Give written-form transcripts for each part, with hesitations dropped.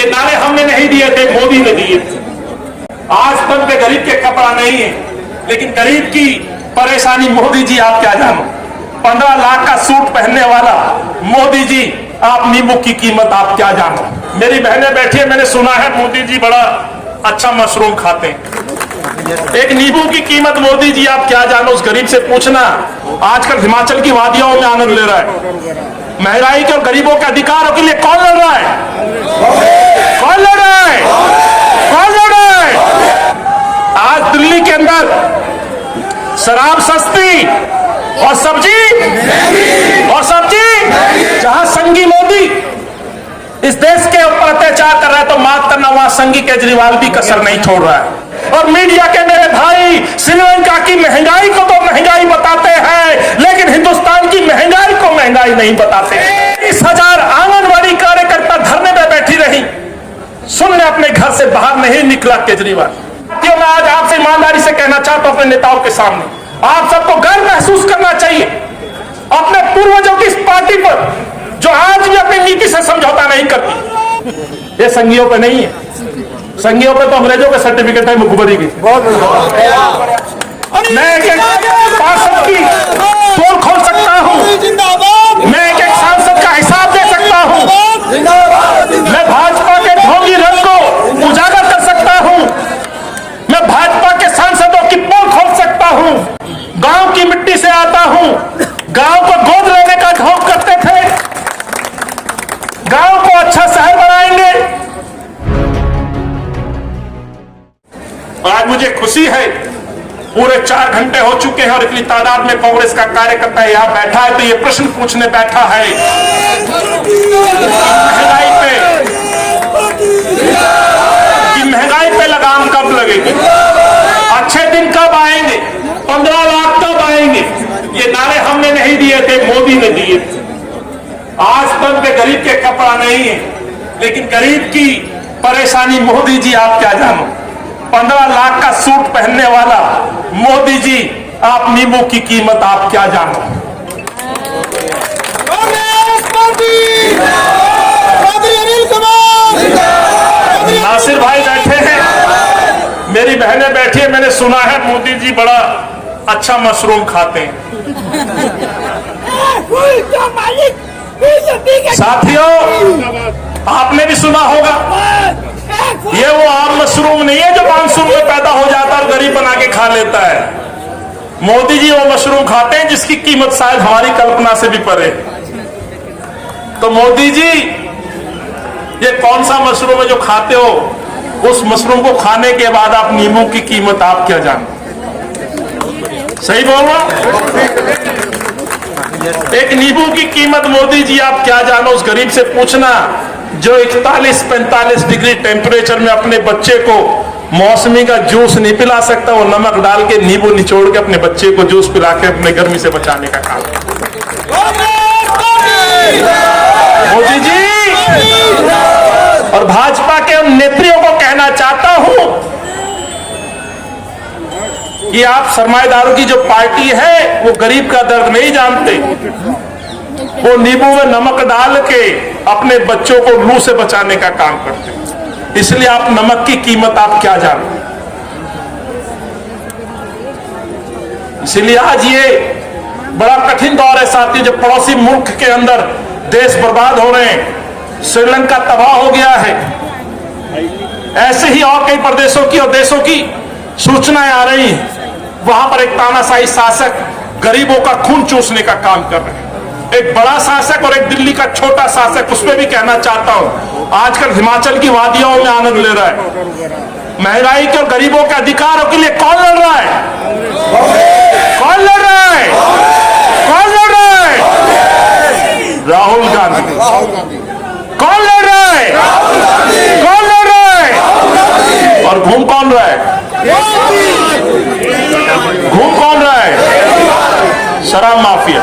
नारे हमने नहीं दिए थे, मोदी ने दिए थे। आज तक पे गरीब के कपड़ा नहीं है, लेकिन गरीब की परेशानी मोदी जी आप क्या जानो। 15 लाख का सूट पहनने वाला मोदी जी, आप नींबू की कीमत आप क्या जानो। मेरी बहनें बैठी है, मैंने सुना है मोदी जी बड़ा अच्छा मशरूम खाते हैं। एक नींबू की कीमत मोदी जी आप क्या जानो, उस गरीब से पूछना। आजकल हिमाचल की वादियों में आनंद ले रहा है। महंगाई के और गरीबों के अधिकारों के लिए कौन लड़ रहा है? कौन लड़ रहा है? कौन लड़ रहा है? आज दिल्ली के अंदर शराब सस्ती और सब्जी जहां संगी मोदी इस देश के ऊपर अत्याचार कर रहा है, तो माफ करना, वहां संगी केजरीवाल भी कसर नहीं छोड़ रहा है। और मीडिया के मेरे भाई, श्रीलंका की महंगाई को तो महंगाई बताते हैं, लेकिन हिंदुस्तान की महंगाई को महंगाई नहीं बताते। 20,000 आंगनबाड़ी कार्यकर्ता धरने में बैठी रही, सुनने अपने घर से बाहर नहीं निकला केजरीवाल। मैं आज आपसे ईमानदारी से कहना चाहता हूं अपने नेताओं के सामने, आप सबको गर्व महसूस करना चाहिए अपने पूर्वजों की इस पार्टी पर, जो आज भी अपनी नीति से समझौता नहीं करती। ये संघियों पे नहीं है, संघियों पे तो अंग्रेजों के सर्टिफिकेट है मुखबरी की। मैं एक पार्षद की पोल खोल सकता हूं, मैं एक सांसद का हिसाब दे सकता हूं, मैं भाजपा के ढोंगी रंग को उजागर कर सकता हूं, मैं भाजपा के सांसदों की पोल खोल सकता हूं। गांव की मिट्टी से आता हूं, गांव को गोद लेने का ढोंग करते थे, गांव को अच्छा शहर बनाएंगे। आज मुझे खुशी है, पूरे 4 घंटे हो चुके हैं और इतनी तादाद में कांग्रेस का कार्यकर्ता यहां बैठा है, तो ये प्रश्न पूछने बैठा है महंगाई पे लगाम कब लगेगी, अच्छे दिन कब आएंगे, 15 लाख कब आएंगे। ये नारे हमने नहीं दिए थे, मोदी ने दिए थे। आज तक पे गरीब के कपड़ा नहीं है, लेकिन गरीब की परेशानी मोदी जी आप क्या जानो। 15 लाख का सूट पहनने वाला मोदी जी, आप नींबू की कीमत आप क्या जानो। नासिर भाई बैठे हैं, मेरी बहनें बैठी है, मैंने सुना है मोदी जी बड़ा अच्छा मशरूम खाते हैं। साथियों, आपने भी सुना होगा, ये वो आम मशरूम नहीं है जो मानसून में पैदा हो जाता है और गरीब बना के खा लेता है। मोदी जी वो मशरूम खाते हैं जिसकी कीमत शायद हमारी कल्पना से भी परे। तो मोदी जी, ये कौन सा मशरूम है जो खाते हो, उस मशरूम को खाने के बाद आप नींबू की कीमत आप क्या जानते? सही बोल रहा? एक नींबू की कीमत मोदी जी आप क्या जानो, उस गरीब से पूछना जो 41-45 डिग्री टेम्परेचर में अपने बच्चे को मौसमी का जूस नहीं पिला सकता, वो नमक डाल के नींबू निचोड़ के अपने बच्चे को जूस पिला के अपने गर्मी से बचाने का काम। मोदी जी और भाजपा के उन नेत्रियों को कहना चाहता हूं कि आप सरमाएदारों की जो पार्टी है वो गरीब का दर्द नहीं जानते, वो नींबू में नमक डाल के अपने बच्चों को लू से बचाने का काम करते हैं। इसलिए आप नमक की कीमत आप क्या जानते। इसलिए आज ये बड़ा कठिन दौर है साथी, जब पड़ोसी मुल्क के अंदर देश बर्बाद हो रहे हैं, श्रीलंका तबाह हो गया है, ऐसे ही और कई प्रदेशों की और देशों की सूचनाएं आ रही हैं, वहां पर एक तानाशाही शासक गरीबों का खून चूसने का काम कर रहे हैं। एक बड़ा शासक और एक दिल्ली का छोटा शासक, उसमें भी कहना चाहता हूं, आजकल हिमाचल की वादियों में आनंद ले रहा है। महंगाई के और गरीबों के अधिकारों के लिए कौन लड़ रहा है? कौन लड़ रहा है? कौन लड़ रहा है? राहुल गांधी। कौन लड़ रहा है? कौन लड़ रहा है? और घूम कौन रहा है? घूम कौन रहा है? शराब माफिया।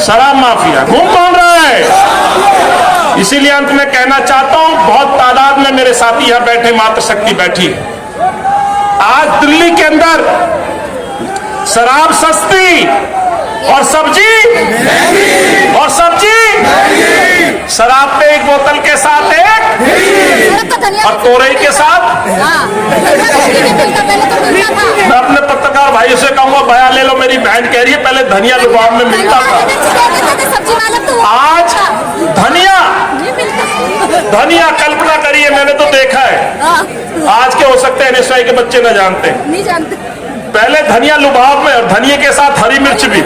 शराब माफिया घूम कौन रहा है? इसीलिए अंत में कहना चाहता हूं, बहुत तादाद में मेरे साथी यहां बैठे, मातृशक्ति बैठी है। आज दिल्ली के अंदर शराब सस्ती और सब्जी शराब पे एक बोतल के साथ एक और तोरई के साथ मैं अपने पत्रकार भाई से कहूंगा बयान ले लो, मेरी बहन कह रही है पहले धनिया लुबाब में मिलता था, आज धनिया कल्पना करिए, मैंने तो देखा है। आज के हो सकते हैं एनएसआई के बच्चे न जानते, नहीं जानते। पहले धनिया लुभाव में और धनिया के साथ हरी मिर्च भी,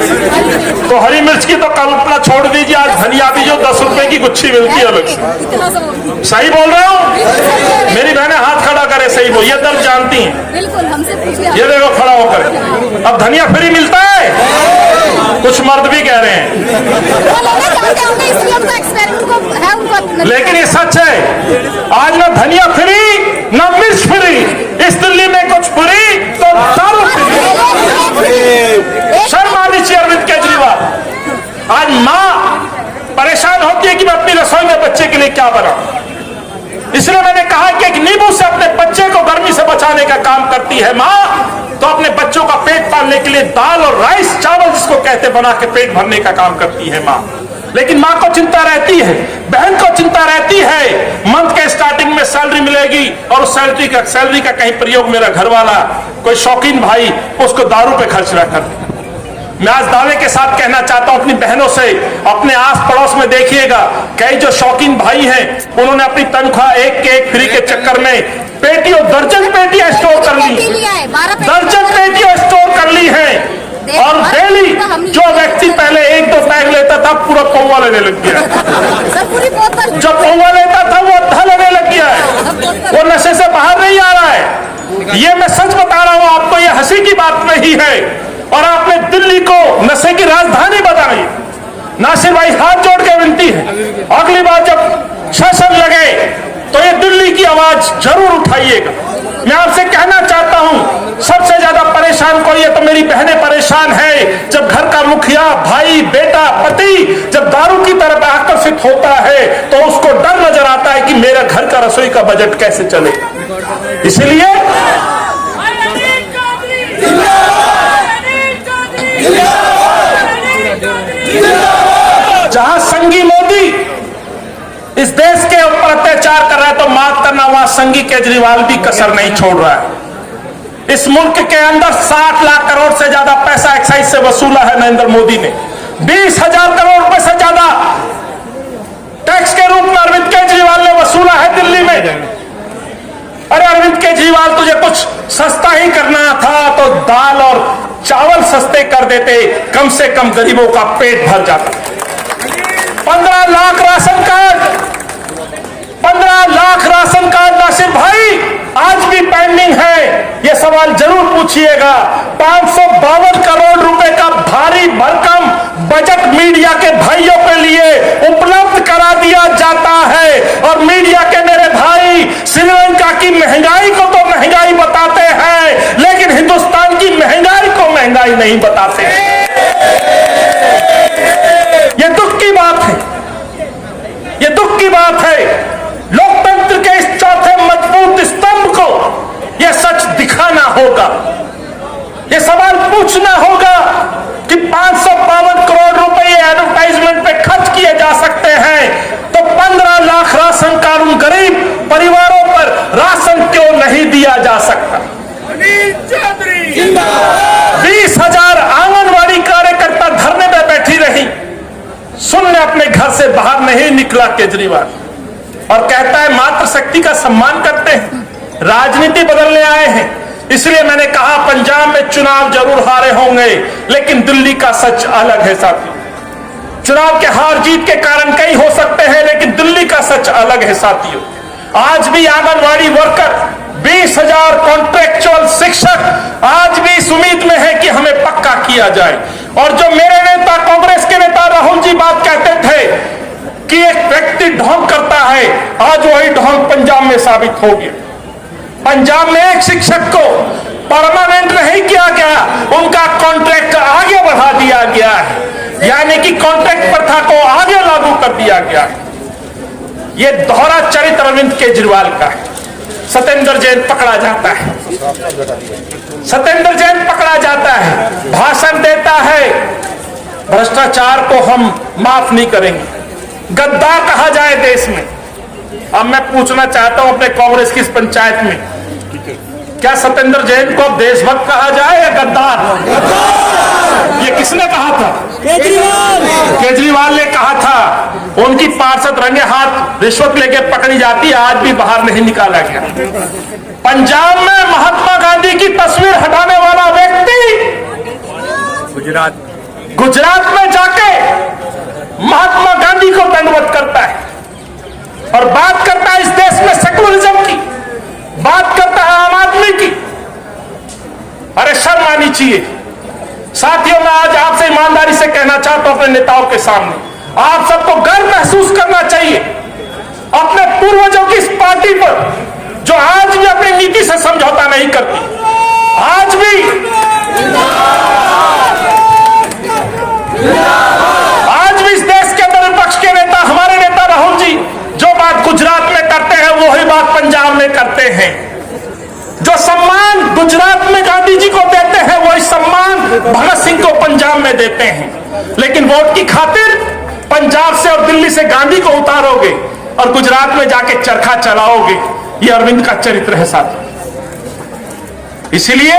तो हरी मिर्च की तो कल्पना छोड़ दीजिए, आज धनिया भी जो 10 रुपए की गुच्छी मिलती है अलग से। सही बोल रहा हूँ? मेरी बहनें हाथ खड़ा करे, सही बोल, ये दर्द जानती हैं। बिल्कुल, हमसे पूछिए। ये देखो खड़ा होकर, अब धनिया फ्री मिलता है, कुछ मर्द भी कह रहे हैं, लेकिन ये सच है। आज ना धनिया फ्री ना मिर्च फ्री, इस दिल्ली में कुछ फ्री तो दारू फ्री। शर्म आनी चाहिए अरविंद केजरीवाल। आज माँ परेशान होती है कि मैं अपनी रसोई में बच्चे के लिए क्या बनाऊं, इसलिए मैंने कहा कि एक नींबू से अपने बच्चे को गर्मी से बचाने का काम करती है माँ, तो अपने बच्चों का पेट पालने के लिए दाल और राइस चावल जिसको कहते बना के पेट भरने का काम करती है माँ। लेकिन माँ को चिंता रहती है, बहन को चिंता रहती है, मंथ के स्टार्टिंग में सैलरी मिलेगी और उस सैलरी का कहीं प्रयोग मेरा घर वाला कोई शौकीन भाई उसको दारू पे खर्च ना कर। मैं आज दावे के साथ कहना चाहता हूं अपनी बहनों से, अपने आस पड़ोस में देखिएगा, कई जो शौकीन भाई हैं उन्होंने अपनी तनख्वाह एक के एक फ्री के चक्कर में पेटियों दर्जन पेटियां स्टोर कर ली, दर्जन पेटियां स्टोर कर ली है। और डेली जो व्यक्ति पहले 1-2 पैक लेता था पूरा पौवा लेने लग गया, जब पौवा लेता था वो अद्धा लेने लग गया है, वो नशे से बाहर नहीं आ रहा है। ये मैं सच बता रहा हूं आपको, ये हंसी की बात नहीं है। और आपने दिल्ली को नशे की राजधानी बताई। नासिर भाई हाथ जोड़ के विनती है, अगली बार जब शासन लगे तो ये दिल्ली की आवाज जरूर उठाइएगा। मैं आपसे कहना चाहता हूं सबसे ज्यादा परेशान कोई है तो मेरी बहनें परेशान है। जब घर का मुखिया, भाई, बेटा, पति जब दारू की तरफ आकर्षित होता है तो उसको डर नजर आता है कि मेरा घर का रसोई का बजट कैसे चले। इसलिए जहां संगी मोदी इस देश के ऊपर अत्याचार कर रहा है तो माफ करना, वहां संगी केजरीवाल भी कसर नहीं छोड़ रहा है। इस मुल्क के अंदर 60 लाख करोड़ से ज्यादा पैसा एक्साइज से वसूला है नरेंद्र मोदी ने। 20,000 करोड़ रुपए से ज्यादा टैक्स के रूप में अरविंद केजरीवाल ने वसूला है दिल्ली में। अरे अरविंद केजरीवाल, तुझे कुछ सस्ता ही करना था तो दाल और चावल सस्ते कर देते, कम से कम गरीबों का पेट भर जाता। 15 lakh ration card, 15 lakh ration card Nasir भाई आज भी पेंडिंग है। यह सवाल जरूर पूछिएगा। 552 करोड़ रुपए का भारी भरकम बजट मीडिया के भाइयों के लिए उपलब्ध करा दिया जाता है। और मीडिया के मेरे भाई श्रीलंका की महंगाई को तो महंगाई बताते हैं, लेकिन हिंदुस्तान की महंगाई को महंगाई नहीं बताते। ये दुख की बात है, ये दुख की बात है। लोकतंत्र के इस चौथे मजबूत स्तंभ को यह सच दिखाना होगा, यह सवाल पूछना होगा कि 552 करोड़ रुपए एडवर्टाइजमेंट पे खर्च किए जा सकते हैं तो 15 लाख राशन कार्ड उन गरीब परिवारों पर राशन क्यों नहीं दिया जा सकता। 20,000 आंगनवाड़ी कार्यकर्ता धरने में बैठी रही, सुनने अपने घर से बाहर नहीं निकला केजरीवाल, और कहता है मातृशक्ति का सम्मान करते हैं, राजनीति बदलने आए हैं। इसलिए मैंने कहा पंजाब में चुनाव जरूर हारे होंगे, लेकिन दिल्ली का सच अलग है साथियों। चुनाव के हार जीत के कारण कई हो सकते हैं, लेकिन दिल्ली का सच अलग है साथियों। आज भी आंगनवाड़ी वर्कर, 20,000 कॉन्ट्रेक्चुअल शिक्षक आज भी इस उम्मीद में है कि हमें पक्का किया जाए। और जो मेरे नेता, कांग्रेस के नेता राहुल जी बात कहते थे कि एक व्यक्ति ढोंग करता है, आज वही ढोंग पंजाब में साबित हो गया। पंजाब में एक शिक्षक को परमानेंट नहीं किया गया, उनका कॉन्ट्रैक्ट आगे बढ़ा दिया गया है, यानी कि कॉन्ट्रैक्ट प्रथा को आगे लागू कर दिया गया है। यह दोहरा चरित्र अरविंद केजरीवाल का है। सत्येंद्र जैन पकड़ा जाता है, सत्येंद्र जैन पकड़ा जाता है, भाषण देता है, भ्रष्टाचार को हम माफ नहीं करेंगे, गद्दार कहा जाए देश में, अब मैं पूछना चाहता हूं अपने कांग्रेस की इस पंचायत में, क्या सत्येंद्र जैन को देशभक्त कहा जाए या गद्दार? ये किसने कहा था? केजरीवाल ने कहा था। उनकी पार्षद रंगे हाथ रिश्वत लेके पकड़ी जाती है, आज भी बाहर नहीं निकाला गया। पंजाब में महात्मा गांधी की तस्वीर हटाने वाला व्यक्ति गुजरात में जाके महात्मा गांधी को दंडवत करता है और बात करता है इस देश में सेकुलरिज्म की, बात करता है आम आदमी की। अरे शर्म आनी चाहिए। साथियों, मैं आज आपसे ईमानदारी से कहना चाहता हूं अपने नेताओं के सामने, आप सबको गर्व महसूस करना चाहिए अपने पूर्वजों की इस पार्टी पर जो आज भी अपनी नीति से समझौता नहीं करती। आज भी इस देश के अंदर विपक्ष के नेता, हमारे नेता राहुल जी, जो बात गुजरात में करते हैं वही बात पंजाब में करते हैं। जो सम्मान गुजरात में गांधी जी को देते हैं वही सम्मान भगत सिंह को पंजाब में देते हैं। लेकिन वोट की खातिर पंजाब से और दिल्ली से गांधी को उतारोगे और गुजरात में जाके चरखा चलाओगे। ये अरविंद का चरित्र है साथी। इसलिए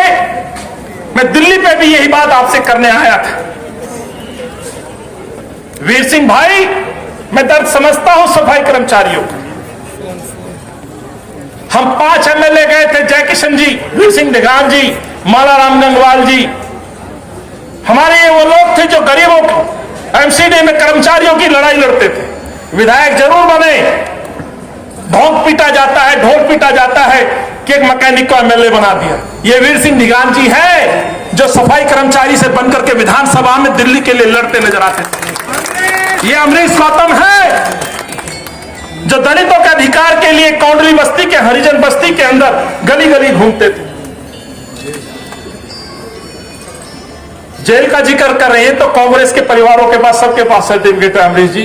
मैं दिल्ली पे भी यही बात आपसे करने आया था। वीर सिंह भाई, मैं दर्द समझता हूं सफाई कर्मचारियों का। हम 5 एमएलए गए थे, जय किशन जी, वीर सिंह निगान जी, माला राम गंगवाल जी। हमारे ये वो लोग थे जो गरीबों की एमसीडी में कर्मचारियों की लड़ाई लड़ते थे। विधायक जरूर बने, ढोल पीटा जाता है, ढोल पीटा जाता है कि एक मैकेनिक को एमएलए बना दिया। ये वीर सिंह निगान जी है जो सफाई कर्मचारी से बनकर के विधानसभा में दिल्ली के लिए लड़ते नजर आते थे। ये अमरीश गौतम है जो दलितों के अधिकार के लिए कौंडली बस्ती के, हरिजन बस्ती के अंदर गली गली घूमते थे। जेल का जिक्र कर रहे हैं तो कांग्रेस के परिवारों के पास, सबके पास सर्टिफिकेट है अमरीश जी।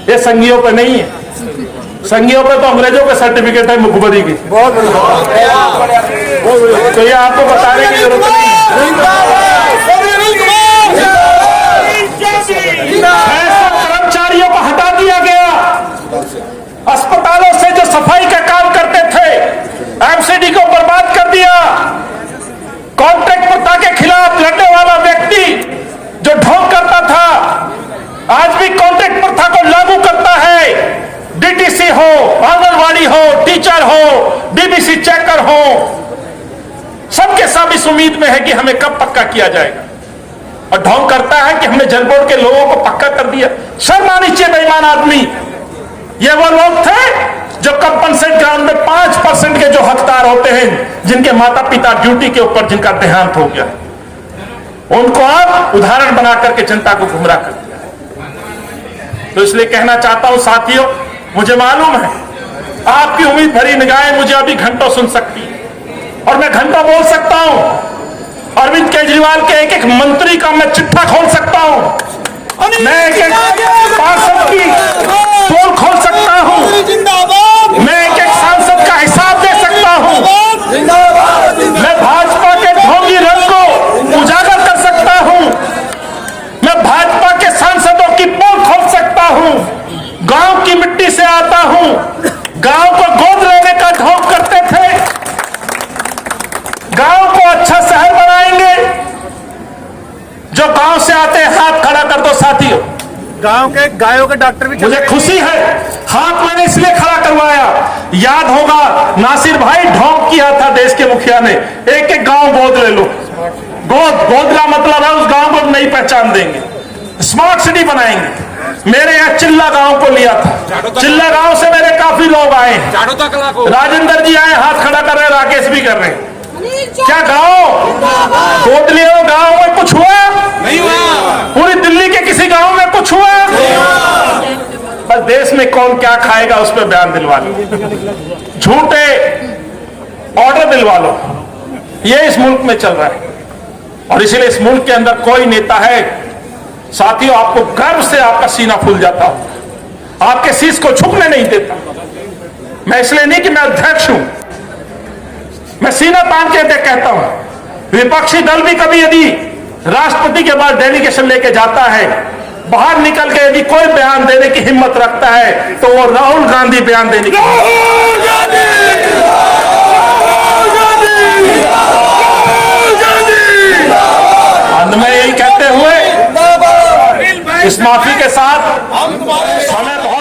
ये संघियों पे नहीं है, संघियों पे तो अंग्रेजों के सर्टिफिकेट है मुखबरी की। तो ये आपको बताने की जरूरत नहीं है। कर्मचारियों को हटा दिया गया। अस्पतालों से जो सफाई का काम करते थे एमसीडी को बर्बाद कर दिया। कॉन्ट्रैक्ट प्रथा के खिलाफ लड़ने वाला व्यक्ति जो ढोंग करता था आज भी कॉन्ट्रैक्ट प्रथा को लागू करता है। डीटीसी हो, आंगनवाड़ी हो, टीचर हो, डीबीसी चेकर हो, सबके सब इस उम्मीद में है कि हमें कब पक्का किया जाएगा। और ढोंग करता है कि हमने जल बोर्ड के लोगों को पक्का कर दिया। शर्म आनी चाहिए बेईमान आदमी। ये वो लोग थे जो कंपनसेट ग्राउंड में 5% के जो हकदार होते हैं, जिनके माता पिता ड्यूटी के ऊपर जिनका देहांत हो गया, उनको आप उदाहरण बना करके जनता को गुमराह कर दिया। तो इसलिए कहना चाहता हूं साथियों, मुझे मालूम है आपकी उम्मीद भरी निगाहें मुझे अभी घंटों सुन सकती है और मैं घंटों बोल सकता हूं। अरविंद केजरीवाल के एक एक मंत्री का मैं चिट्ठा खोल सकता हूं, मैं एक एक पार्षद की पोल खोल सकता हूं, मैं एक एक सांसद का हिसाब दे सकता हूं, मैं भाजपा के ढोंगी रंग को उजागर कर सकता हूं, मैं भाजपा के सांसदों की पोल खोल सकता हूं। गांव की मिट्टी से आता हूं, गांव को गोद लेने का ढोंग करते थे। गांव को अच्छा शहर बनाएंगे। जो गांव से आते हैं हाथ खड़ा कर दो साथियों। गांव के गायों के डॉक्टर भी, मुझे खुशी है, हाथ मैंने इसलिए खड़ा करवाया। याद होगा नासिर भाई ढोंग किया था देश के मुखिया ने, एक एक गांव गोद ले लो। गोद का मतलब है उस गांव को नहीं पहचान देंगे, स्मार्ट सिटी बनाएंगे। मेरे यहाँ चिल्ला गांव को लिया था, चिल्ला गांव से मेरे काफी लोग आए, राजेंद्र जी आए, हाथ खड़ा कर रहे, राकेश भी कर रहे हैं। क्या गांव गोद लिए हो? गांव में कुछ हुआ नहीं हुआ? पूरी दिल्ली के किसी गांव में कुछ हुआ नहीं हुआ? बस देश में कौन क्या खाएगा उस पर बयान दिलवा लो, झूठे ऑर्डर दिलवा लो। ये इस मुल्क में चल रहा है और इसीलिए इस मुल्क के अंदर कोई नेता है साथियों, आपको गर्व से आपका सीना फूल जाता हो, आपके शीश को झुकने नहीं देता। मैं इसलिए नहीं कि मैं अध्यक्ष हूं, मैं सीना तान के कहता हूं विपक्षी दल भी कभी यदि राष्ट्रपति के पास डेलीगेशन लेके जाता है बाहर निकल के यदि कोई बयान देने की हिम्मत रखता है तो वो राहुल गांधी बयान देने की। अंत में यही कहते हुए इस माफी के साथ समय बहुत